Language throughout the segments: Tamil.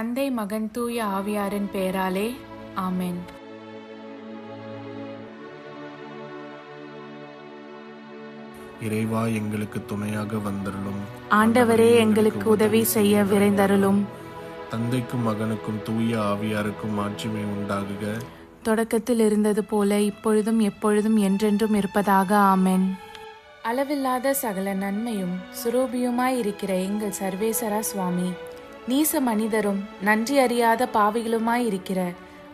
தந்தை, மகன், தூய ஆவியாரின் பெயராலே ஆமென். இறைவா, எங்களுக்கு துணையாக வந்தருளும். ஆண்டவரே, எங்களுக்கு உதவி செய்ய விரைந்தருளும். தந்தைக்கும் மகனுக்கும் தூய ஆவியாருக்கும் மாட்சிமை உண்டாகுக. தொடக்கத்தில் இருந்தது போல இப்பொழுதும் எப்பொழுதும் என்றென்றும் இருப்பதாக ஆமென். அளவில்லாத சகல நன்மையும் சுரூபியுமாயிருக்கிற எங்கள் சர்வேசரா சுவாமி, நீச மனிதரும் நன்றி அறியாத பாவிகளுமாயிருக்கிற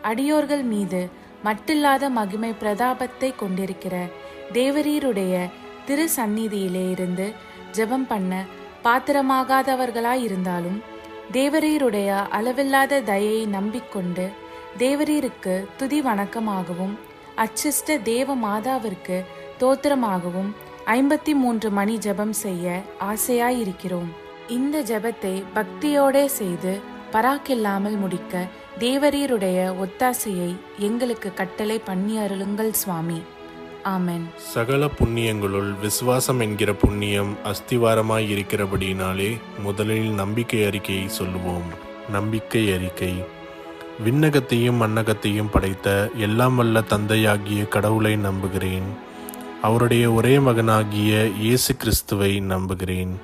அடியோர்கள் மீது மட்டில்லாத மகிமை பிரதாபத்தை கொண்டிருக்கிற தேவரீருடைய திரு சந்நிதியிலே இருந்து ஜெபம் பண்ண பாத்திரமாகாதவர்களாயிருந்தாலும் தேவரீருடைய அளவில்லாத தயையை நம்பிக்கொண்டு தேவரீருக்கு துதி வணக்கமாகவும் அச்சிஷ்ட தேவ மாதாவிற்கு தோத்திரமாகவும் 53 மணி ஜெபம் செய்ய ஆசையாயிருக்கிறோம். இந்த ஜெபத்தை பக்தியோடே செய்து பராக்கில்லாமல் முடிக்க தேவரீருடைய ஒத்தாசையை எங்களுக்கு கட்டளை பண்ணி அருளுங்கள் சுவாமி. ஆமென். சகல புண்ணியங்களுள் விசுவாசம் என்கிற புண்ணியம் அஸ்திவாரமாய் இருக்கிறபடியினாலே முதலில் நம்பிக்கை அறிக்கையை சொல்லுவோம். நம்பிக்கை அறிக்கை. விண்ணகத்தையும் மண்ணகத்தையும் படைத்த எல்லாம் வல்ல தந்தையாகிய கடவுளை நம்புகிறேன். அவருடைய ஒரே மகனாகிய இயேசு கிறிஸ்துவை நம்புகிறேன்.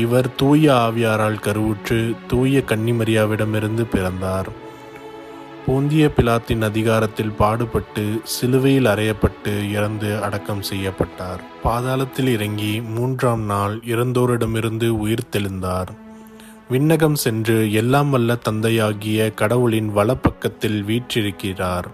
இவர் தூய ஆவியாரால் கருவுற்று தூய கன்னிமரியாவிடமிருந்து பிறந்தார். போந்திய பிலாத்தின் அதிகாரத்தில் பாடுபட்டு சிலுவையில் அறையப்பட்டு இறந்து அடக்கம் செய்யப்பட்டார். பாதாளத்தில் இறங்கி 3ஆம் நாள் இறந்தோரிடமிருந்து உயிர் தெழுந்தார். விண்ணகம் சென்று எல்லாம் வல்ல தந்தையாகிய கடவுளின் வலப்பக்கத்தில் வீற்றிருக்கிறார்.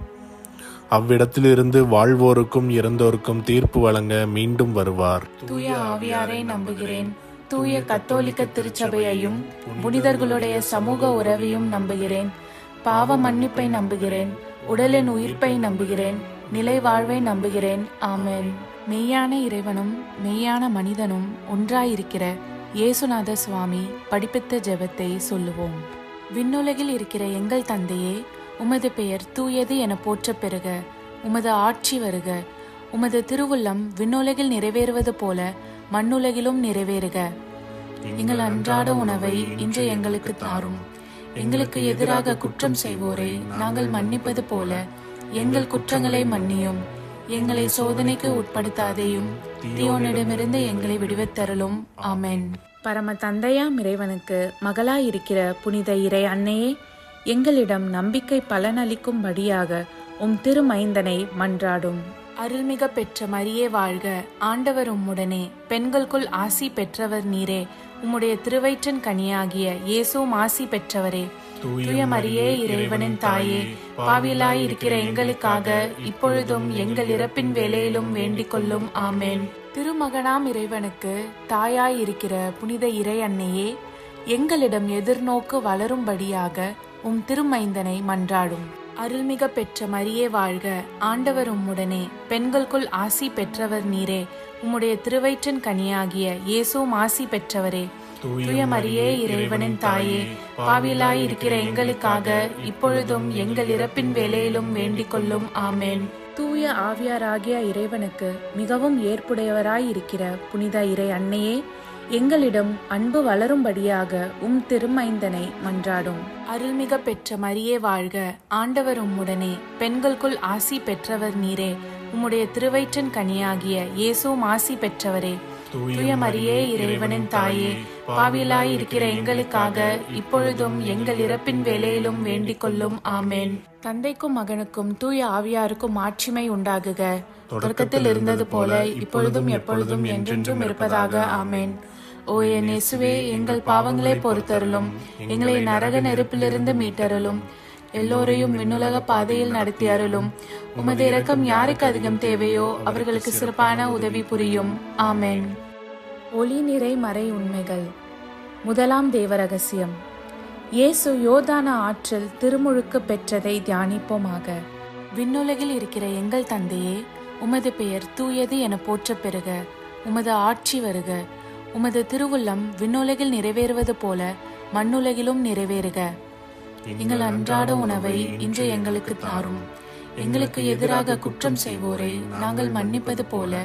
அவ்விடத்திலிருந்து வாழ்வோருக்கும் இறந்தோருக்கும் தீர்ப்பு வழங்க மீண்டும் வருவார். தூய ஆவியாரை நம்புகிறேன். தூய கத்தோலிக்க திருச்சபையையும் புனிதர்களுடைய சமூக உறவையும் நம்புகிறேன். பாவ மன்னிப்பை நம்புகிறேன். உடலின் உயிர்ப்பை நம்புகிறேன். நிலை வாழ்வை நம்புகிறேன். ஆமென். மெய்யான இறைவனும் மெய்யான மனிதனும் ஒன்றாயிருக்கிற இயேசுநாத சுவாமி படிப்பித்த ஜெபத்தை சொல்லுவோம். விண்ணுலகில் இருக்கிற எங்கள் தந்தையே, உமது பெயர் தூயது என போற்றப் பெறுக. உமது ஆட்சி வருக. உமது திருவுள்ளம் விண்ணுலகில் நிறைவேறுவது போல மண்ணுலகிலும் நிறைவேறுக. எங்கள் அன்றாட உணவை இன்று எங்களுக்கு தாரும். எங்களுக்கு எதிராக குற்றம் செய்வோரை நாங்கள் மன்னிப்பது போல எங்கள் குற்றங்களை மன்னியும். எங்களை சோதனைக்கு உட்படுத்தாதேயும், தீயோனிடமிருந்து எங்களை விடுவித்தருளும். ஆமென். பரம தந்தையாம் இறைவனுக்கு மகளாயிருக்கிற புனித இறை அன்னையே, எங்களிடம் நம்பிக்கை பலனளிக்கும்படியாக உம் திருமைந்தனை மன்றாடும். அருள்மிக பெற்ற மரியே வாழ்க. ஆண்டவர் உம்முடனே, பெண்களுக்குள் ஆசி பெற்றவர் நீரே. உம்முடைய திருவயிற்றின் கனியாகிய இயேசுவும் ஆசி பெற்றவரே. தூய மரியே, இறைவனின் தாயே, பாவியலாய் இருக்கிற எங்களுக்காக இப்பொழுதும் எங்கள் இறப்பின் வேளையிலும் வேண்டிக் கொள்ளும். ஆமென். திருமகனாம் இறைவனுக்கு தாயாய் இருக்கிற புனித இறை அன்னையே, எங்களிடம் எதிர்நோக்கு வளரும்படியாக உம் திருமைந்தனை மன்றாடும். அருள்மிக பெற்ற மரியே வாழ்க. ஆண்டவர் உம்முடனே, பெண்களுக்குள் ஆசி பெற்றவர் நீரே. உம்முடைய திருவயிற்றின் கனியாகிய இயேசுவும் ஆசி பெற்றவரே. தூய மரியே, இறைவனின் தாயே, பாவியலாய் இருக்கிற எங்களுக்காக இப்பொழுதும் எங்கள் இறப்பின் வேளையிலும் வேண்டிக் கொள்ளும். ஆமென். தூய ஆவியாராகிய இறைவனுக்கு மிகவும் ஏற்புடையவராயிருக்கிற புனித இறை அன்னையே, எங்களிடம் அன்பு வளரும்படியாக உம் திருமைந்தனை மன்றாடும். அருள்மிக பெற்ற மரியே வாழ்க. ஆண்டவர் உம்முடனே, பெண்களுக்குள் ஆசி பெற்றவர் நீரே. உம்முடைய திருவயிற்றின் கனியாகிய இயேசுவும் ஆசி பெற்றவரே. தூய மரியே, இறைவனின் தாயே, பாவியலாய் இருக்கிற எங்களுக்காக இப்பொழுதும் எங்கள் இறப்பின் வேளையிலும் வேண்டிக் கொள்ளும். ஆமென். தந்தைக்கும் மகனுக்கும் தூய ஆவியாருக்கும் மாட்சிமை உண்டாகுக. தொடக்கத்தில் இருந்தது போல இப்பொழுதும் எப்பொழுதும் என்றென்றும் இருப்பதாக. ஆமென். ஓ என் இயேசுவே, எங்கள் பாவங்களை பொறுத்தருளும். எங்களை நரக நெருப்பிலிருந்து மீட்டருளும். எல்லோரையும் விண்ணுலக பாதையில் நடத்தி அருளும். உமது இரக்கம் யாருக்கு அதிகம் தேவையோ அவர்களுக்கு சிறப்பான உதவி புரியும். ஆமென். ஒளி நிறை மறை உண்மைகள். முதலாம் தேவ ரகசியம். இயேசு யோர்தான ஆற்றில் திருமுழுக்கு பெற்றதை தியானிப்போமாக. விண்ணுலகில் இருக்கிற எங்கள் தந்தையே, உமது பெயர் தூயது என போற்றப் பெறுக. உமது ஆட்சி வருக. உமது திருவுள்ளம் விண்ணுலகில் நிறைவேறுவது போல மண்ணுலகிலும் நிறைவேறுக. எங்கள் அன்றாட உணவை இன்று எங்களுக்கு தாரும். எங்களுக்கு எதிராக குற்றம் செய்வோரை நாங்கள் மன்னிப்பது போல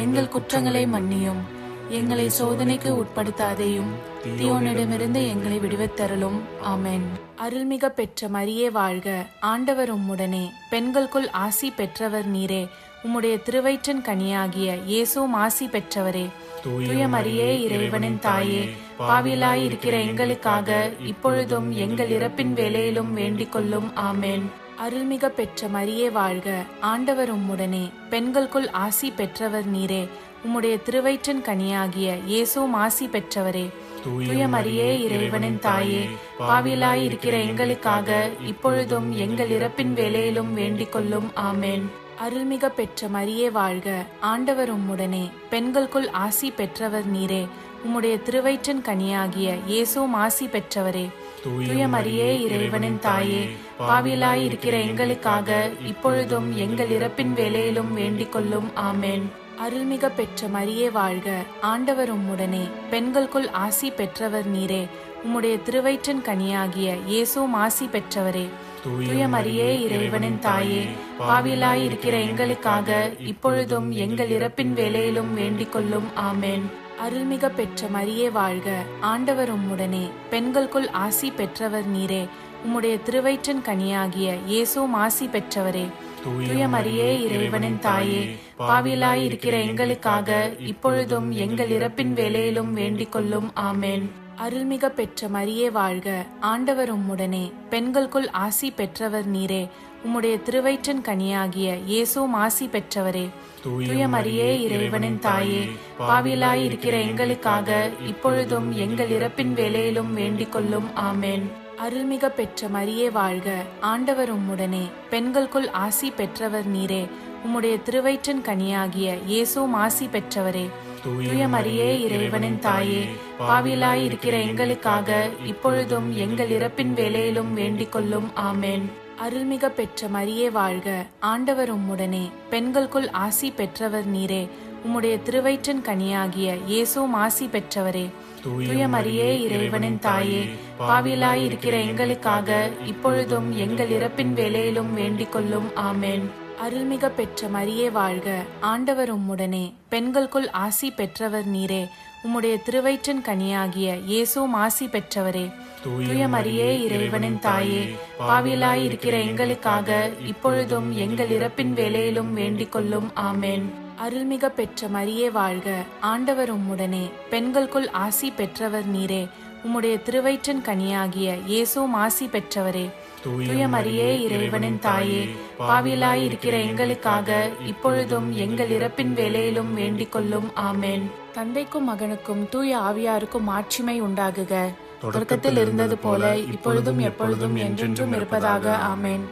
எங்கள் குற்றங்களை மன்னியும். எங்களை சோதனைக்கு உட்படுத்தாதேயும், தீயோனிடமிருந்து எங்களை விடுவித்தருளும். ஆமென். அருள்மிக பெற்ற மரியே வாழ்க, ஆண்டவர் உம்முடனே, பெண்களுக்குள் ஆசி பெற்றவர் நீரே. உம்முடைய திருவயிற்றின் கனியாகிய இயேசுவும் ஆசி பெற்றவரே. தூய மரியே, இறைவனின் தாயே, பாவிலாயிருக்கிற எங்களுக்காக இப்பொழுதும் எங்கள் இறப்பின் வேளையிலும் வேண்டிக் கொள்ளும். ஆமென். அருள்மிக பெற்ற மரியே வாழ்க, ஆண்டவர் உம்முடனே, பெண்களுக்குள் ஆசி பெற்றவர் நீரே. உம்முடைய திருவயிற்றின் கனியாகிய இயேசுவும் ஆசி பெற்றவரே. தூய மரியே, இறைவனின் தாயே, பாவிலாயிருக்கிற எங்களுக்காக இப்பொழுதும் எங்கள் இறப்பின் வேளையிலும் வேண்டிக் கொள்ளும். ஆமென். அருள்மிக பெற்ற மரியே வாழ்க, ஆண்டவர் உம்முடனே, பெண்களுக்குள் ஆசி பெற்றவர் நீரே. உம்முடைய திருவயிற்றின் கனியாகிய இயேசுவும் ஆசி பெற்றவரே. தூய மரியே, இறைவனின் தாயே, பாவிலாயிருக்கிற எங்களுக்காக இப்பொழுதும் எங்கள் இறப்பின் வேளையிலும் வேண்டிக் கொள்ளும். ஆமென். அருள்மிக பெற்ற மரியே வாழ்க, ஆண்டவர் உம்முடனே, பெண்களுக்குள் ஆசி பெற்றவர் நீரே. உம்முடைய திருவயிற்றின் கனியாகிய இயேசுவும் ஆசி பெற்றவரே. தூய மரியே, இறைவனின் தாயே, பாவிலாயிருக்கிற எங்களுக்காக இப்பொழுதும் எங்கள் இறப்பின் வேளையிலும் வேண்டிக் கொள்ளும். ஆமென். அருள்மிக பெற்ற மரியே வாழ்க, ஆண்டவர் உம்முடனே, பெண்களுக்குள் ஆசி பெற்றவர் நீரே. உம்முடைய திருவயிற்றின் கனியாகிய இயேசுவும் ஆசி பெற்றவரே. தூய மரியே, இறைவனின் தாயே, பாவிலாயிருக்கிற எங்களுக்காக இப்பொழுதும் எங்கள் இறப்பின் வேளையிலும் வேண்டிக் கொள்ளும். ஆமென். அருள்மிக பெற்ற மரியே வாழ்க, ஆண்டவர் உம்முடனே, பெண்களுக்குள் ஆசி பெற்றவர் நீரே. உம்முடைய திருவயிற்றின் கனியாகிய இயேசுவும் ஆசி பெற்றவரே. தூய மரியே, இறைவனின் தாயே, பாவிலாயிருக்கிற எங்களுக்காக இப்பொழுதும் எங்கள் இறப்பின் வேளையிலும் வேண்டிக் கொள்ளும். ஆமென். அருள்மிக பெற்ற மரியே வாழ்க, ஆண்டவர் உம்முடனே, பெண்களுக்குள் ஆசி பெற்றவர் நீரே. உம்முடைய திருவயிற்றின் கனியாகிய இயேசுவும் ஆசி பெற்றவரே. தூய மரியே, இறைவனின் தாயே, பாவிலாயிருக்கிற எங்களுக்காக இப்பொழுதும் எங்கள் இறப்பின் வேளையிலும் வேண்டிக் கொள்ளும். ஆமென். அருள்மிக பெற்ற மரியே வாழ்க, ஆண்டவர் உம்முடனே, பெண்களுக்குள் ஆசி பெற்றவர் நீரே. உம்முடைய திருவயிற்றின் கனியாகிய இயேசுவும் ஆசி பெற்றவரே. தூய மரியே, இறைவனின் தாயே, பாவிலாயிருக்கிற எங்களுக்காக இப்பொழுதும் எங்கள் இறப்பின் வேளையிலும் வேண்டிக் கொள்ளும். ஆமென். அருள்மிக பெற்ற மரியே வாழ்க, ஆண்டவர் உம்முடனே, பெண்களுக்குள் ஆசி பெற்றவர் நீரே. உம்முடைய திருவயிற்றின் கனியாகிய இயேசுவும் ஆசி பெற்றவரே. தூய மரியே, இறைவனின் தாயே, பாவிலாயிருக்கிற எங்களுக்காக இப்பொழுதும் எங்கள் இறப்பின் வேளையிலும் வேண்டிக் கொள்ளும். ஆமென். அருள்மிக பெற்ற மரியே வாழ்க, ஆண்டவர் உம்முடனே, பெண்களுக்குள் ஆசி பெற்றவர் நீரே. உம்முடைய திருவயிற்றின் கனியாகிய இயேசுவும் ஆசி பெற்றவரே. தூய மரியே, இறைவனின் தாயே, பாவிலாயிருக்கிற எங்களுக்காக இப்பொழுதும் எங்கள் இறப்பின் வேளையிலும் வேண்டிக் கொள்ளும். ஆமென். தந்தைக்கும் மகனுக்கும் தூய ஆவியாருக்கும் மாட்சிமை உண்டாகுக. தொடக்கத்தில் இருந்தது போல இப்பொழுதும் எப்பொழுதும் என்றென்றும் இருப்பதாக. ஆமென்.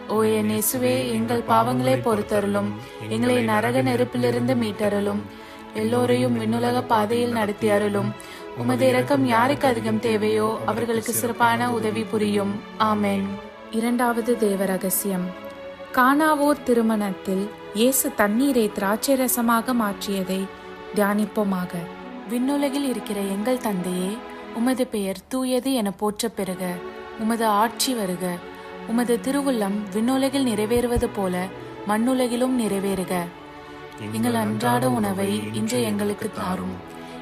ஓ என் இயேசுவே, எங்கள் பாவங்களை பொறுத்தருளும், எங்களை நரக நெருப்பிலிருந்து மீட்டருளும், எல்லோரையும் விண்ணுலக பாதையில் நடத்தி அருளும். உமது இரக்கம் யாருக்கு அதிகம் தேவையோ அவர்களுக்கு சிறப்பான உதவி புரியும். ஆமென். இரண்டாவது தேவ ரகசியம். கானாவூர் திருமணத்தில் இயேசு தண்ணீரை திராட்சை ரசமாக மாற்றியதை தியானிப்போமாக. விண்ணுலகில் இருக்கிற எங்கள் தந்தையே, உமது பெயர் தூயது என போற்ற பெறுக. உமது ஆட்சி வருக. உமது திருவுள்ளம் விண்ணுலகில் நிறைவேறுவது போல மண்ணுலகிலும் நிறைவேறுக. எங்கள் அன்றாட உணவை இன்று எங்களுக்கு தாரும்.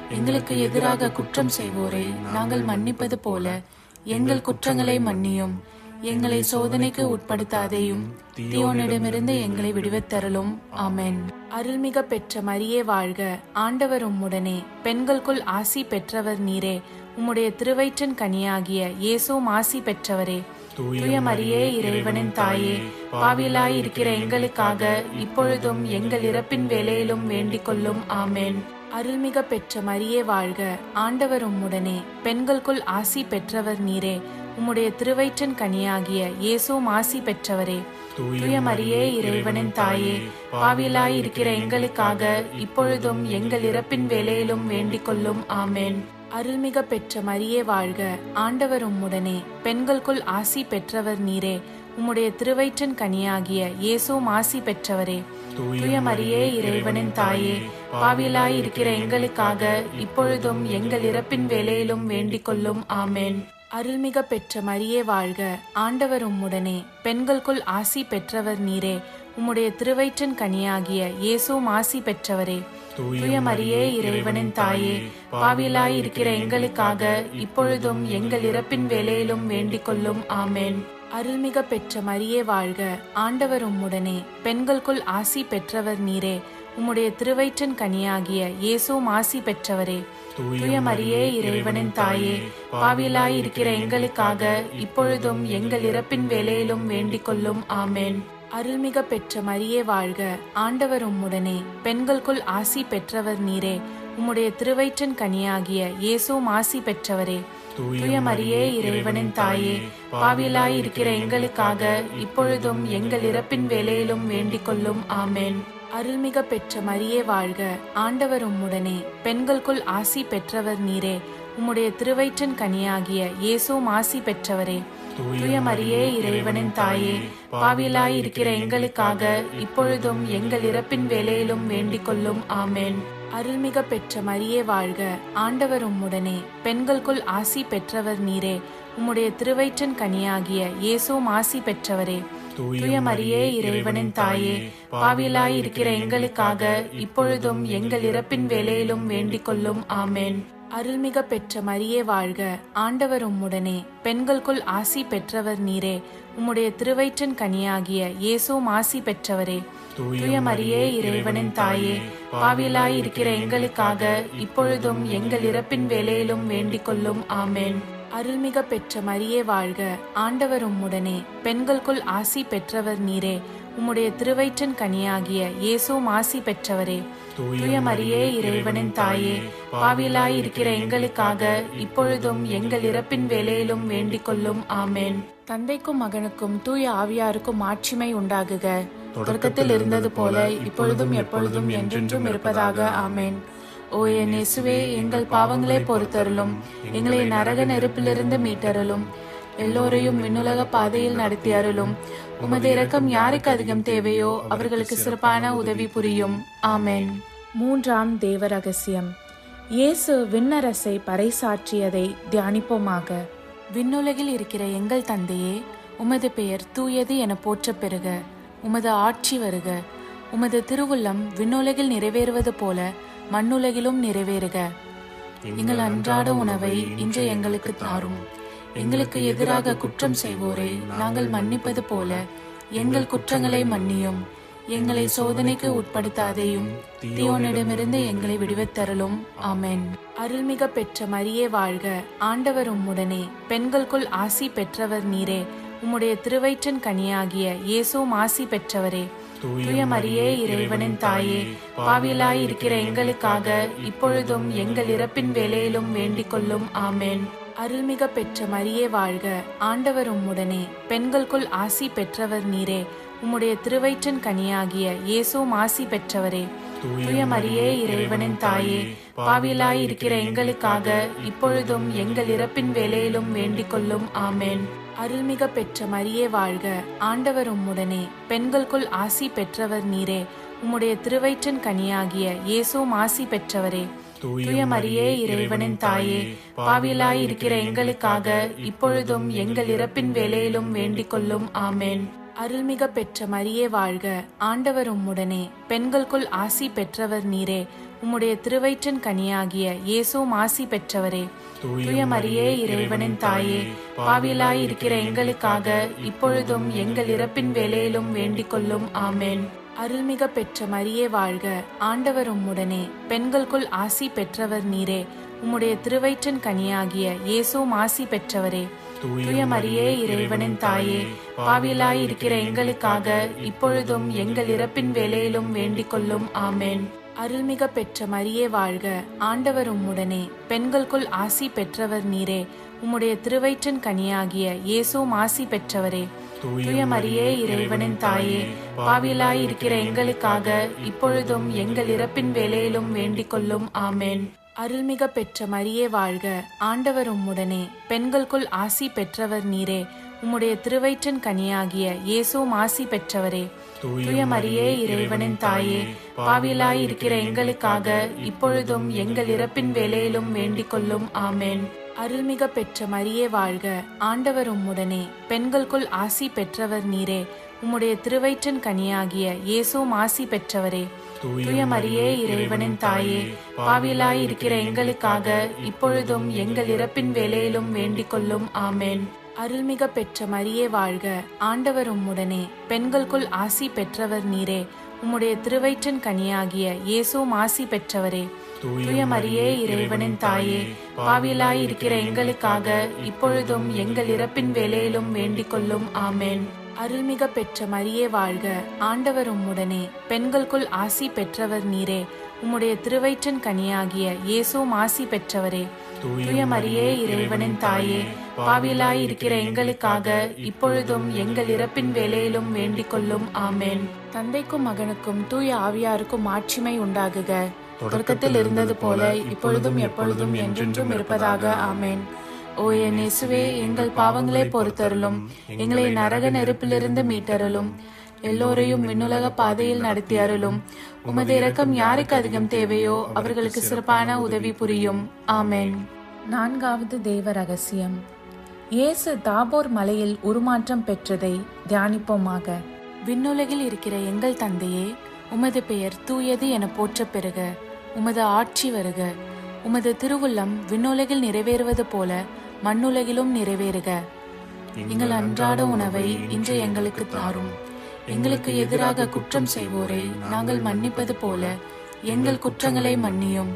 எங்களுக்கு எதிராக குற்றம் செய்வோரை நாங்கள் மன்னிப்பது போல எங்கள் குற்றங்களை மன்னியும். எங்களை சோதனைக்கு உட்படுத்தாதேயும், தீயோனிடமிருந்து எங்களை விடுவித்தருளும். ஆமென். அருள்மிக பெற்ற மரியே வாழ்க, ஆண்டவர் உம்முடனே, பெண்களுக்குள் ஆசி பெற்றவர் நீரே. உம்முடைய திருவயிற்றின் கனியாகிய இயேசுவும் ஆசி பெற்றவரே. தூய மரியே, இறைவனின் தாயே, பாவிலாயிருக்கிற எங்களுக்காக இப்பொழுதும் எங்கள் இறப்பின் வேளையிலும் வேண்டிக் கொள்ளும். ஆமென். அருள்மிக பெற்ற மரியே வாழ்க, ஆண்டவர் உம்முடனே, பெண்களுக்குள் ஆசி பெற்றவர் நீரே. உம்முடைய திருவயிற்றின் கனியாகிய இயேசுவும் ஆசி பெற்றவரே. தூய மரியே, இறைவனின் தாயே, பாவிலாயிருக்கிற எங்களுக்காக இப்பொழுதும் எங்கள் இறப்பின் வேளையிலும் வேண்டிக் கொள்ளும். ஆமென். அருள்மிக பெற்ற மரியே வாழ்க, ஆண்டவர் உம்முடனே, பெண்களுக்குள் ஆசி பெற்றவர் நீரே. உம்முடைய திருவயிற்றின் கனியாகிய இயேசுவும் ஆசி பெற்றவரே. தூய மரியே, இறைவனின் தாயே, பாவிலாயிருக்கிற எங்களுக்காக இப்பொழுதும் எங்கள் இறப்பின் வேளையிலும் வேண்டிக் கொள்ளும். ஆமென். அருள்மிக பெற்ற மரியே வாழ்க, ஆண்டவர் உம்முடனே, பெண்களுக்குள் ஆசி பெற்றவர் நீரே. உம்முடைய திருவயிற்றின் கனியாகிய இயேசுவும் ஆசி பெற்றவரே. தூய மரியே இறைவனின் தாயே, பாவிகளாய் இருக்கிற எங்களுக்காக இப்பொழுதும் எங்கள் இறப்பின் வேளையிலும் வேண்டிக் கொள்ளும். ஆமென். அருள்மிக பெற்ற மரியே வாழ்க, ஆண்டவர் உம்முடனே, பெண்களுக்குள் ஆசி பெற்றவர் நீரே. உம்முடைய திருவயிற்றின் கனியாகிய இயேசுவும் ஆசி பெற்றவரே. தூய மரியே இறைவனின் தாயே, பாவிகளாய் இருக்கிற எங்களுக்காக இப்பொழுதும் எங்கள் இறப்பின் வேளையிலும் வேண்டிக் கொள்ளும். ஆமென். அருள்மிக பெற்ற மரியே வாழ்க, ஆண்டவர் உம்முடனே, பெண்களுக்குள் ஆசி பெற்றவர் நீரே. உம்முடைய திருவயிற்றின் கனியாகிய இயேசுவும் ஆசி பெற்றவரே. தூய மரியே இறைவனின் தாயே, பாவிகளாய் இருக்கிற எங்களுக்காக இப்பொழுதும் எங்கள் இறப்பின் வேளையிலும் வேண்டிக் கொள்ளும். ஆமென். அருள்மிக பெற்ற மரியே வாழ்க, ஆண்டவர் உம்முடனே, பெண்களுக்குள் ஆசி பெற்றவர் நீரே. உம்முடைய திருவயிற்றின் கனியாகிய இயேசுவும் ஆசி பெற்றவரே. தூய மரியே இறைவனின் தாயே, பாவிகளாய் இருக்கிற எங்களுக்காக இப்பொழுதும் எங்கள் இறப்பின் வேளையிலும் வேண்டிக் கொள்ளும். ஆமென். அருள்மிக பெற்ற மரியே வாழ்க, ஆண்டவர் உம்முடனே, பெண்களுக்குள் ஆசி பெற்றவர் நீரே. உம்முடைய திருவயிற்றின் கனியாகிய இயேசுவும் ஆசி பெற்றவரே. தூய மரியே இறைவனின் தாயே, பாவிகளாய் இருக்கிற எங்களுக்காக இப்பொழுதும் எங்கள் இறப்பின் வேளையிலும் வேண்டிக் கொள்ளும். ஆமென். அருள்மிக பெற்ற மரியே வாழ்க, ஆண்டவர் உம்முடனே, பெண்களுக்குள் ஆசி பெற்றவர் நீரே. உம்முடைய திருவயிற்றின் கனியாகிய இயேசுவும் ஆசி பெற்றவரே. தூய மரியே இறைவனின் தாயே, பாவிகளாய் இருக்கிற எங்களுக்காக இப்பொழுதும் எங்கள் இறப்பின் வேளையிலும் வேண்டிக் கொள்ளும். ஆமென். அருள்மிக பெற்ற மரியே வாழ்க, ஆண்டவர் உம்முடனே, பெண்களுக்குள் ஆசி பெற்றவர் நீரே. உம்முடைய திருவயிற்றின் கனியாகிய இயேசுவும் ஆசி பெற்றவரே. தூய மரியே இறைவனின் தாயே, பாவிகளாய் இருக்கிற எங்களுக்காக இப்பொழுதும் எங்கள் இறப்பின் வேளையிலும் வேண்டிக் கொள்ளும். ஆமென். தந்தைக்கும் மகனுக்கும் தூய ஆவியாருக்கும் ஆட்சிமை உண்டாகுக. தொடக்கத்தில் இருந்தது போல இப்பொழுதும் எப்பொழுதும் என்றென்றும் இருப்பதாக. ஆமென். ஓ என் இயேசுவே, எங்கள் பாவங்களை பொறுத்தருளும், எங்களை நரக நெருப்பிலிருந்து மீட்டருளும், எல்லோரையும் விண்ணுலக பாதையில் நடத்தி அருளும். உமது இரக்கம் யாருக்கு அதிகம் தேவையோ அவர்களுக்கு சிறப்பான உதவி புரியும். ஆமென். மூன்றாம் தேவ ரகசியம். இயேசு விண்ணரசை பறைசாற்றியதை தியானிப்போமாக. விண்ணுலகில் இருக்கிற எங்கள் தந்தையே, உமது பெயர் தூயது என போற்றப் பெறுக. உமது ஆட்சி வருக. உமது திருவுள்ளம் விண்ணுலகில் நிறைவேறுவது போல மண்ணுலகிலும் நிறைவேறுக. எங்கள் அன்றாட உணவை இன்று எங்களுக்கு தாரும். எங்களுக்கு எதிராக குற்றம் செய்வோரை நாங்கள் மன்னிப்பது போல எங்கள் குற்றங்களை மன்னியும். எங்களை சோதனைக்கு உட்படுத்தாதேயும், தீயோனிடமிருந்து எங்களை விடுவித்தருளும். ஆமென். அருள்மிக பெற்ற மரியே வாழ்க, ஆண்டவர் உம்முடனே, பெண்களுக்குள் ஆசி பெற்றவர் நீரே. உம்முடைய திருவயிற்றின் கனியாகிய இயேசுவும் ஆசி பெற்றவரே. தூய மரியே இறைவனின் தாயே, பாவிகளாய் இருக்கிற எங்களுக்காக இப்பொழுதும் எங்கள் இறப்பின் வேளையிலும் வேண்டிக் கொள்ளும். ஆமென். அருள்மிக பெற்ற மரியே வாழ்க, ஆண்டவர் உம்முடனே, பெண்களுக்குள் ஆசி பெற்றவர் நீரே. உம்முடைய திருவயிற்றின் கனியாகிய இயேசுவும் ஆசி பெற்றவரே. தூய மரியே இறைவனின் தாயே, பாவிகளாய் இருக்கிற எங்களுக்காக இப்பொழுதும் எங்கள் இறப்பின் வேளையிலும் வேண்டிக் கொள்ளும். ஆமென். அருள்மிக பெற்ற மரியே வாழ்க, ஆண்டவர் உம்முடனே, பெண்களுக்குள் ஆசி பெற்றவர் நீரே. உம்முடைய திருவயிற்றின் கனியாகிய இயேசுவும் ஆசி பெற்றவரே. தூய மரியே இறைவனின் தாயே, பாவிகளாய் இருக்கிற எங்களுக்காக இப்பொழுதும் எங்கள் இறப்பின் வேளையிலும் வேண்டிக் கொள்ளும். ஆமென். அருள்மிக பெற்ற மரியே வாழ்க, ஆண்டவர் உம்முடனே, பெண்களுக்குள் ஆசி பெற்றவர் நீரே. உம்முடைய திருவயிற்றின் கனியாகிய இயேசுவும் ஆசி பெற்றவரே. தூய மரியே இறைவனின் தாயே, பாவிகளாய் இருக்கிற எங்களுக்காக இப்பொழுதும் எங்கள் இறப்பின் வேளையிலும் வேண்டிக் கொள்ளும். ஆமென். அருள்மிக பெற்ற மரியே வாழ்க, ஆண்டவர் உம்முடனே, பெண்களுக்குள் ஆசி பெற்றவர் நீரே. உம்முடைய திருவயிற்றின் கனியாகிய இயேசுவும் ஆசி பெற்றவரே. தூய மரியே இறைவனின் தாயே, பாவிகளாய் இருக்கிற எங்களுக்காக இப்பொழுதும் எங்கள் இறப்பின் வேளையிலும் வேண்டிக் கொள்ளும். ஆமென். அருள்மிக பெற்ற மரியே வாழ்க, ஆண்டவர் உம்முடனே, பெண்களுக்குள் ஆசி பெற்றவர் நீரே. உம்முடைய திருவயிற்றின் கனியாகிய இயேசுவும் ஆசி பெற்றவரே. தூய மரியே இறைவனின் தாயே, பாவிகளாய் இருக்கிற எங்களுக்காக இப்பொழுதும் எங்கள் இறப்பின் வேளையிலும் வேண்டிக் கொள்ளும். ஆமென். அருள்மிக பெற்ற மரியே வாழ்க, ஆண்டவர் உம்முடனே, பெண்களுக்குள் ஆசி பெற்றவர் நீரே. உம்முடைய திருவயிற்றின் கனியாகிய இயேசுவும் ஆசி பெற்றவரே. தூய மரியே இறைவனின் தாயே, பாவிகளாய் இருக்கிற எங்களுக்காக இப்பொழுதும் எங்கள் இறப்பின் வேளையிலும் வேண்டிக் கொள்ளும். ஆமென். அருள்மிக பெற்ற மரியே வாழ்க, ஆண்டவர் உம்முடனே, பெண்களுக்குள் ஆசி பெற்றவர் நீரே. உம்முடைய திருவயிற்றின் கனியாகிய இயேசுவும் ஆசி பெற்றவரே. தூய மரியே இறைவனின் தாயே, பாவிகளாய் இருக்கிற எங்களுக்காக இப்பொழுதும் எங்கள் இறப்பின் வேளையிலும் வேண்டிக் கொள்ளும். ஆமென். அருள்மிக பெற்ற மரியே வாழ்க, ஆண்டவர் உம்முடனே, பெண்களுக்குள் ஆசி பெற்றவர் நீரே. உம்முடைய திருவயிற்றின் கனியாகிய இயேசுவும் ஆசி பெற்றவரே. தூய மரியே இறைவனின் தாயே, பாவிகளாய் இருக்கிற எங்களுக்காக இப்பொழுதும் எங்கள் இறப்பின் வேளையிலும் வேண்டிக் கொள்ளும். ஆமென். அருள்மிக பெற்ற மரியே வாழ்க, ஆண்டவர் உம்முடனே, பெண்களுக்குள் ஆசி பெற்றவர் நீரே. உம்முடைய திருவயிற்றின் கனியாகிய இயேசுவும் ஆசி பெற்றவரே. தூய மரியே இறைவனின் தாயே, பாவிகளாய் இருக்கிற எங்களுக்காக இப்பொழுதும் எங்கள் இறப்பின் வேளையிலும் வேண்டிக் கொள்ளும். ஆமென். தந்தைக்கும் மகனுக்கும் தூய ஆவியாருக்கும் மாட்சிமை உண்டாகுக, தொடக்கத்தில் இருந்தது போல இப்பொழுதும் எப்பொழுதும் என்றென்றும் இருப்பதாக. ஆமென். ஓ என் இயேசுவே, எங்கள் பாவங்களை பொறுத்தருளும், எங்களை நரக நெருப்பிலிருந்து மீட்டருளும், எல்லோரையும் விண்ணுலக பாதையில் நடத்தி அருளும். உமது இரக்கம் யாருக்கு அதிகம் தேவையோ அவர்களுக்கு சிறப்பான உதவி புரியும். ஆமென். நான்காவது தேவ ரகசியம். இயேசு தாபோர் மலையில் உருமாற்றம் பெற்றதை தியானிப்போமாக. விண்ணுலகில் இருக்கிற எங்கள் தந்தையே, உமது பெயர் தூயது என போற்ற பெறுக. உமது ஆட்சி வருக. உமது திருவுள்ளம் விண்ணுலகில் நிறைவேறுவது போல மண்ணுலகிலும் நிறைவேறுக. எங்கள் அன்றாட உணவை இன்று எங்களுக்கு தாரும். எங்களுக்கு எதிராக குற்றம் செய்வோரை நாங்கள் மன்னிப்பது போல எங்கள் குற்றங்களை மன்னியும்.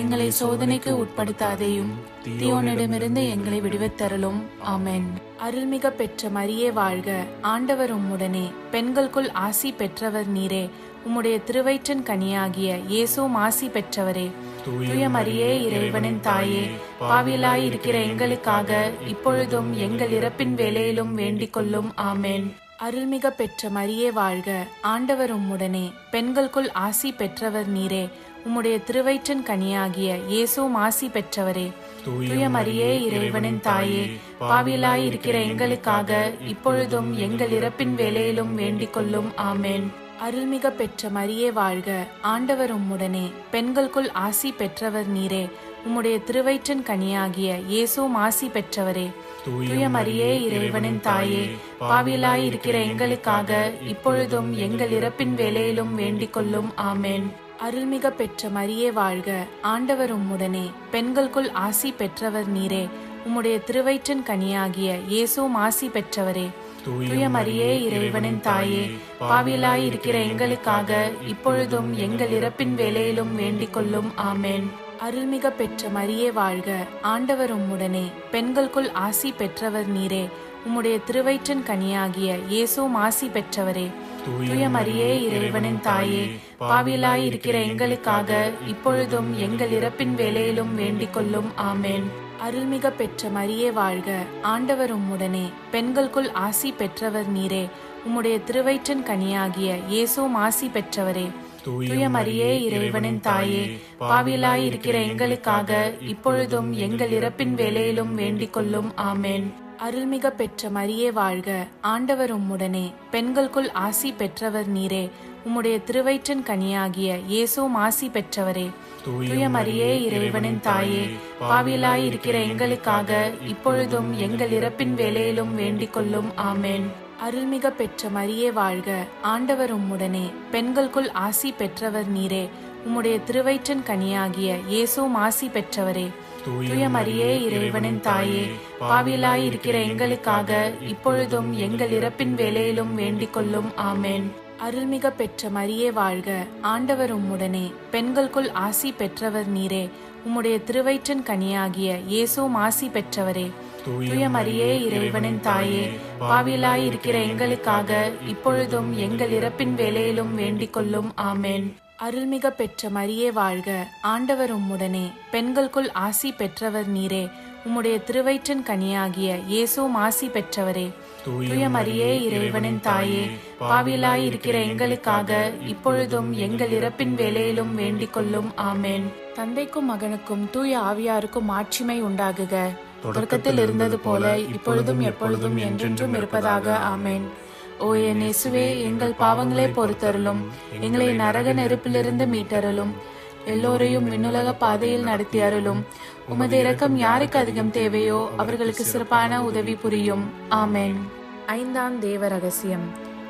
எங்களை சோதனைக்கு உட்படுத்தாதேயும், தீயோனிடமிருந்து எங்களை விடுவித்தருளும். ஆமென். அருள்மிக பெற்ற மரியே வாழ்க, ஆண்டவர் உம்முடனே, பெண்களுக்குள் ஆசி பெற்றவர் நீரே. உம்முடைய திருவயிற்றின் கனியாகிய இயேசுவும் ஆசி பெற்றவரே. தூய மரியே இறைவனின் தாயே, பாவிகளாய் இருக்கிற எங்களுக்காக இப்பொழுதும் எங்கள் இறப்பின் வேளையிலும் வேண்டிக் கொள்ளும். ஆமென். அருள்மிக பெற்ற மரியே வாழ்க, ஆண்டவர் உம்முடனே, பெண்களுக்குள் ஆசி பெற்றவர் நீரே. உம்முடைய திருவயிற்றின் கனியாகிய இயேசுவும் ஆசி பெற்றவரே. தூய மரியே இறைவனின் தாயே, பாவிகளாய் இருக்கிற எங்களுக்காக இப்பொழுதும் எங்கள் இறப்பின் வேளையிலும் வேண்டிக் கொள்ளும். ஆமென். அருள்மிக பெற்ற மரியே வாழ்க, ஆண்டவர் உம்முடனே, பெண்களுக்குள் ஆசி பெற்றவர் நீரே. உம்முடைய திருவயிற்றின் கனியாகிய இயேசுவும் ஆசி பெற்றவரே. தூய மரியே இறைவனின் தாயே, பாவிகளாய் இருக்கிற எங்களுக்காக இப்பொழுதும் எங்கள் இறப்பின் வேளையிலும் வேண்டிக் கொள்ளும். ஆமென். அருள்மிக பெற்ற மரியே வாழ்க, ஆண்டவர் உம்முடனே, பெண்களுக்குள் ஆசி பெற்றவர் நீரே. உம்முடைய திருவயிற்றின் கனியாகிய இயேசுவும் ஆசி பெற்றவரே. தூய மரியே இறைவனின் தாயே, பாவிகளாய் இருக்கிற எங்களுக்காக இப்பொழுதும் எங்கள் இறப்பின் வேளையிலும் வேண்டிக் கொள்ளும். ஆமென். அருள்மிக பெற்ற மரியே வாழ்க, ஆண்டவர் உம்முடனே, பெண்களுக்குள் ஆசி பெற்றவர் நீரே. உம்முடைய திருவயிற்றின் கனியாகிய இயேசுவும் ஆசி பெற்றவரே. தூய மரியே இறைவனின் தாயே, பாவிகளாய் இருக்கிற எங்களுக்காக இப்பொழுதும் எங்கள் இறப்பின் வேளையிலும் வேண்டிக் கொள்ளும். ஆமென். அருள்மிக பெற்ற மரியே வாழ்க, ஆண்டவர் உம்முடனே, பெண்களுக்குள் ஆசி பெற்றவர் நீரே. உம்முடைய திருவயிற்றின் கனியாகிய இயேசுவும் ஆசி பெற்றவரே. தூய மரியே இறைவனின் தாயே, பாவிகளாய் இருக்கிற எங்களுக்காக இப்பொழுதும் எங்கள் இறப்பின் வேளையிலும் வேண்டிக் கொள்ளும். ஆமென். அருள்மிக பெற்ற மரியே வாழ்க, ஆண்டவர் உம்முடனே, பெண்களுக்குள் ஆசி பெற்றவர் நீரே. உம்முடைய திருவயிற்றின் கனியாகிய இயேசுவும் ஆசி பெற்றவரே. தூய மரியே இறைவனின் தாயே, பாவிகளாய் இருக்கிற எங்களுக்காக இப்பொழுதும் எங்கள் இறப்பின் வேளையிலும் வேண்டிக் கொள்ளும். ஆமென். அருள்மிக பெற்ற மரியே வாழ்க, ஆண்டவர் உம்முடனே, பெண்களுக்குள் ஆசி பெற்றவர் நீரே. உம்முடைய திருவயிற்றின் கனியாகிய இயேசுவும் ஆசி பெற்றவரே. தூய மரியே இறைவனின் தாயே, பாவிகளாய் இருக்கிற எங்களுக்காக இப்பொழுதும் எங்கள் இறப்பின் வேளையிலும் வேண்டிக் கொள்ளும். ஆமென். அருள்மிக பெற்ற மரியே வாழ்க, ஆண்டவர் உம்முடனே, பெண்களுக்குள் ஆசி பெற்றவர் நீரே. உம்முடைய திருவயிற்றின் கனியாகிய இயேசுவும் ஆசி பெற்றவரே. தூய மரியே இறைவனின் தாயே, பாவிகளாய் இருக்கிற எங்களுக்காக இப்பொழுதும் எங்கள் இறப்பின் வேளையிலும் வேண்டிக் கொள்ளும். ஆமென். அருள்மிக பெற்ற மரியே வாழ்க, ஆண்டவர் உம்முடனே, பெண்களுக்குள் ஆசி பெற்றவர் நீரே. உம்முடைய திருவயிற்றின் கனியாகிய இயேசுவும் ஆசி பெற்றவரே. தூய மரியே இறைவனின் தாயே, பாவிகளாய் இருக்கிற எங்களுக்காக இப்பொழுதும் எங்கள் இறப்பின் வேளையிலும் வேண்டிக் கொள்ளும். ஆமென். தந்தைக்கும் மகனுக்கும் தூய ஆவியாருக்கும் மாட்சிமை உண்டாகுக, தொடக்கத்தில் இருந்தது போல இப்பொழுதும் எப்பொழுதும் என்றென்றும் இருப்பதாக. ஆமென். ஓ என் இயேசுவே, எங்கள் பாவங்களை பொறுத்தருளும், எங்களை நரக நெருப்பிலிருந்து மீட்டருளும், எல்லோரையும் விண்ணுலக பாதையில் நடத்தி அருளும். உமது இரக்கம் யாருக்கு அதிகம் தேவையோ அவர்களுக்கு சிறப்பான உதவி புரியும். ஆமென். ஐந்தாம் தேவ ரகசியம்.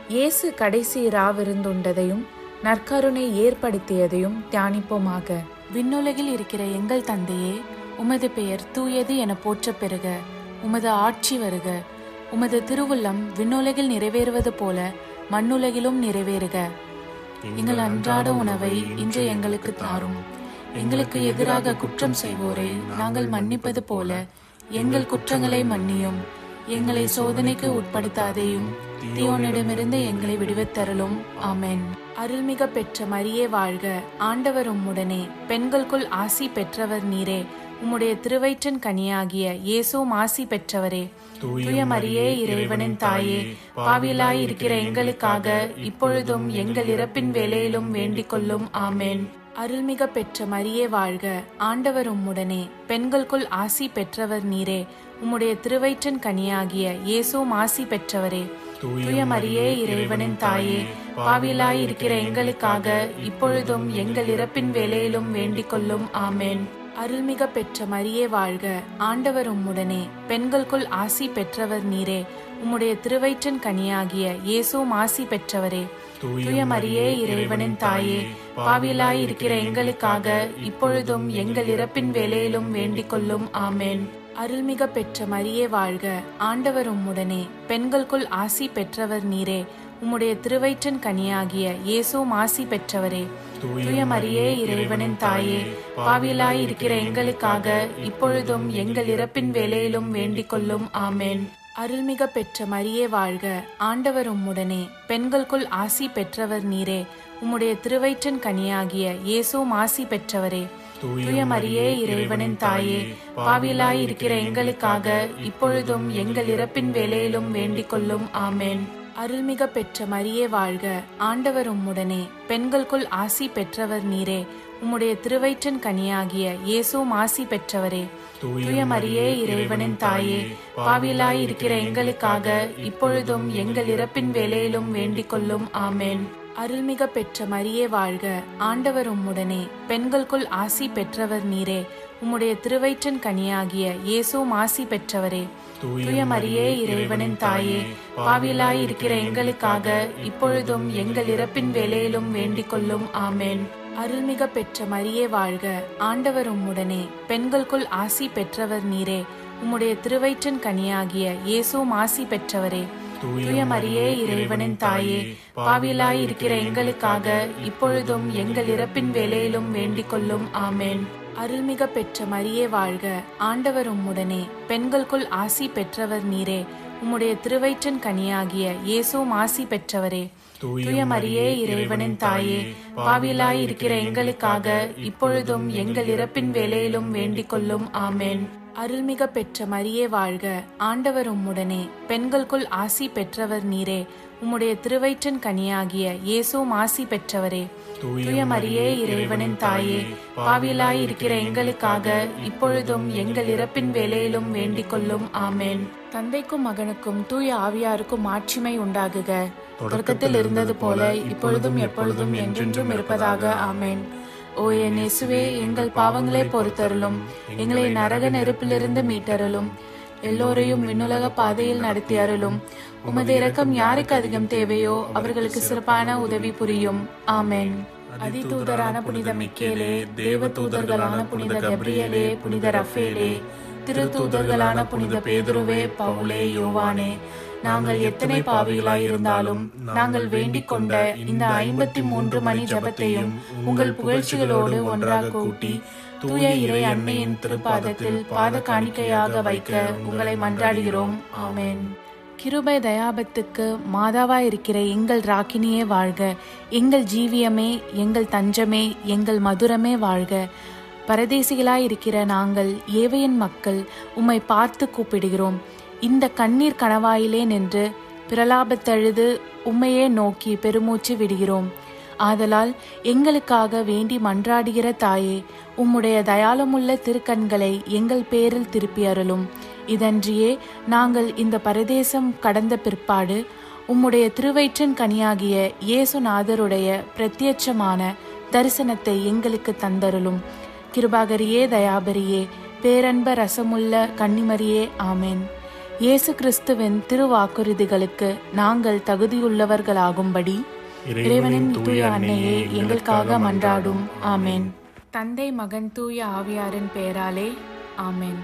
இயேசு கடைசி ராவிருந்துண்டதையும் நற்கருணை ஏற்படுத்தியதையும் தியானிப்போமாக. விண்ணுலகில் இருக்கிற எங்கள் தந்தையே, உமது பெயர் தூயது என போற்றப் பெறுக. உமது ஆட்சி வருக. உமது திருவுள்ளம் விண்ணுலகில் நிறைவேறுவது போல மண்ணுலகிலும் நிறைவேறுக. எங்கள் அன்றாட உணவை இன்று எங்களுக்கு தாரும். எங்களுக்கு எதிராக குற்றம் செய்வோரை நாங்கள் மன்னிப்பது போல எங்கள் குற்றங்களை மன்னியும். எங்களை சோதனைக்கு உட்படுத்தாதேயும், தீயோனிடமிருந்து எங்களை விடுவித்தருளும். ஆமென். அருள்மிக பெற்ற மரியே வாழ்க. ஆண்டவர் உம்முடனே, பெண்களுக்குள் ஆசி பெற்றவர் நீரே. உம்முடைய திருவயிற்றின் கனியாகிய இயேசுவும் ஆசி பெற்றவரே. தூய மரியே, இறைவனின் தாயே, பாவியலாய் இருக்கிற எங்களுக்காக இப்பொழுதும் எங்கள் இறப்பின் வேளையிலும் வேண்டிக் கொள்ளும். ஆமென். அருள்மிக பெற்ற மரியே வாழ்க. ஆண்டவர் உம்முடனே, பெண்களுக்குள் ஆசி பெற்றவர் நீரே. உம்முடைய திருவயிற்றின் கனியாகிய இயேசுவும் ஆசி பெற்றவரே. தூய மரியே, இறைவனின் தாயே, பாவியலாய் இருக்கிற எங்களுக்காக இப்பொழுதும் எங்கள் இறப்பின் வேளையிலும் வேண்டிக் கொள்ளும். ஆமென். அருள்மிக பெற்ற மரியே வாழ்க. ஆண்டவர் உம்முடனே, பெண்களுக்குள் ஆசி பெற்றவர் நீரே. உம்முடைய திருவயிற்றின் கனியாகிய இயேசுவும் ஆசி பெற்றவரே. தூய மரியே, இறைவனின் தாயே, பாவியலாய் இருக்கிற எங்களுக்காக இப்பொழுதும் எங்கள் இறப்பின் வேளையிலும் வேண்டிக் கொள்ளும். ஆமென். அருள்மிக பெற்ற மரியே வாழ்க. ஆண்டவர் உம்முடனே, பெண்களுக்குள் ஆசி பெற்றவர் நீரே. உம்முடைய திருவயிற்றின் கனியாகிய இயேசுவும் ஆசி பெற்றவரே. தூய மரியே, இறைவனின் தாயே, பாவியலாய் இருக்கிற எங்களுக்காக இப்பொழுதும் எங்கள் இறப்பின் வேளையிலும் வேண்டிக் கொள்ளும். ஆமென். அருள்மிக பெற்ற மரியே வாழ்க. ஆண்டவர் உம்முடனே, பெண்களுக்குள் ஆசி பெற்றவர் நீரே. உம்முடைய திருவயிற்றின் கனியாகிய இயேசுவும் ஆசி பெற்றவரே. தூய மரியே, இறைவனின் தாயே, பாவியலாய் இருக்கிற எங்களுக்காக இப்பொழுதும் எங்கள் இறப்பின் வேளையிலும் வேண்டிக் கொள்ளும். ஆமென். அருள்மிக பெற்ற மரியே வாழ்க. ஆண்டவர் உம்முடனே, பெண்களுக்குள் ஆசி பெற்றவர் நீரே. உம்முடைய திருவயிற்றின் கனியாகிய இயேசுவும் ஆசி பெற்றவரே. தூய மரியே, இறைவனின் தாயே, பாவியலாய் இருக்கிற எங்களுக்காக இப்பொழுதும் எங்கள் இறப்பின் வேளையிலும் வேண்டிக் கொள்ளும். ஆமென். அருள்மிக பெற்ற மரியே வாழ்க. ஆண்டவர் உம்முடனே, பெண்களுக்குள் ஆசி பெற்றவர் நீரே. உம்முடைய திருவயிற்றின் கனியாகிய இயேசுவும் ஆசி பெற்றவரே. தூய மரியே, இறைவனின் தாயே, பாவியலாய் இருக்கிற எங்களுக்காக இப்பொழுதும் எங்கள் இறப்பின் வேளையிலும் வேண்டிக் கொள்ளும். ஆமென். அருள்மிக பெற்ற மரியே வாழ்க. ஆண்டவர் உம்முடனே, பெண்களுக்குள் ஆசி பெற்றவர் நீரே. உம்முடைய திருவயிற்றின் கனியாகிய இயேசுவும் ஆசி பெற்றவரே. தூய மரியே, இறைவனின் தாயே, பாவியலாய் இருக்கிற எங்களுக்காக இப்பொழுதும் எங்கள் இறப்பின் வேளையிலும் வேண்டிக் கொள்ளும். ஆமென். அருள்மிக பெற்ற மரியே வாழ்க. ஆண்டவர் உம்முடனே, பெண்களுக்குள் ஆசி பெற்றவர் நீரே. உம்முடைய திருவயிற்றின் கனியாகிய இயேசுவும் ஆசி பெற்றவரே. தூய மரியே, இறைவனின் தாயே, பாவியலாய் இருக்கிற எங்களுக்காக இப்பொழுதும் எங்கள் இறப்பின் வேளையிலும் வேண்டிக் கொள்ளும். ஆமென். அருள்மிக பெற்ற மரியே வாழ்க. ஆண்டவர் உம்முடனே, பெண்களுக்குள் ஆசி பெற்றவர் நீரே. உம்முடைய திருவயிற்றின் கனியாகிய இயேசுவும் ஆசி பெற்றவரே. தூய மரியே, இறைவனின் தாயே, பாவியலாய் இருக்கிற எங்களுக்காக இப்பொழுதும் எங்கள் இறப்பின் வேளையிலும் வேண்டிக் கொள்ளும். ஆமென். தந்தைக்கும் மகனுக்கும் தூய ஆவியாருக்கும் மாட்சிமை உண்டாகுக. தொடக்கத்தில் இருந்தது போல இப்பொழுதும் எப்பொழுதும் என்றென்றும் இருப்பதாக. ஆமென். ஓ என் இயேசுவே, எங்கள் பாவங்களை பொறுத்தருளும். எங்களை நரக நெருப்பிலிருந்து மீட்டருளும். எல்லோரையும் விண்ணுலக பாதையில் நடத்தி அருளும். உமது இரக்கம் யாருக்கு அதிகம் தேவையோ அவர்களுக்கு சிறப்பான உதவி புரியும். ஆமென். அதிதூதரான புனித மிக்கேலே, தேவ தூதர்களான புனித கப்ரியேலே, புனித ரஃபேலே, திருத்தூதர்களான புனித பேதுருவே, பவுலே, யோவானே, நாங்கள் எத்தனை பாவிகளாய் இருந்தாலும் நாங்கள் வேண்டிக் கொண்ட இந்த 53 மணி ஜபத்தையும் உங்கள் புகழ்ச்சிகளோடு ஒன்றாக கூட்டி தூய இறை அன்னையின் திருப்பாதத்தில் பாத காணிக்கையாக வைக்க உங்களை மன்றாடுகிறோம். ஆமென். கிருபை தயாபத்துக்கு மாதாவாய் இருக்கிற எங்கள் ராக்கினியே வாழ்க. எங்கள் ஜீவியமே, எங்கள் தஞ்சமே, எங்கள் மதுரமே வாழ்க. பரதேசிகளாய் இருக்கிற நாங்கள் ஏவையின் மக்கள் உம்மை பார்த்து கூப்பிடுகிறோம். இந்த கண்ணீர் கணவாயிலே நின்று பிரலாபத்தழுது உம்மையே நோக்கி பெருமூச்சு விடுகிறோம். ஆதலால் எங்களுக்காக வேண்டி மன்றாடுகிற தாயே, உம்முடைய தயாளமுள்ள திருக்கண்களை எங்கள் பேரில் திருப்பி அருளும். இதன்றியே நாங்கள் இந்த பரதேசம் கடந்த பிற்பாடு உம்முடைய திருவயிற்றின் கனியாகிய இயேசுநாதருடைய பிரத்யட்சமான தரிசனத்தை எங்களுக்கு தந்தருளும். கிருபாகரியே, தயாபரியே, பேரன்ப ரசமுள்ள கன்னிமரியே, ஆமென். இயேசு கிறிஸ்துவின் திருவாக்குறுதிகளுக்கு நாங்கள் தகுதியுள்ளவர்களாகும்படி இறைவனின் தூய அன்னையே எங்களுக்காக மன்றாடும். ஆமென். தந்தை, மகன், தூய ஆவியாரின் பெயராலே ஆமென்.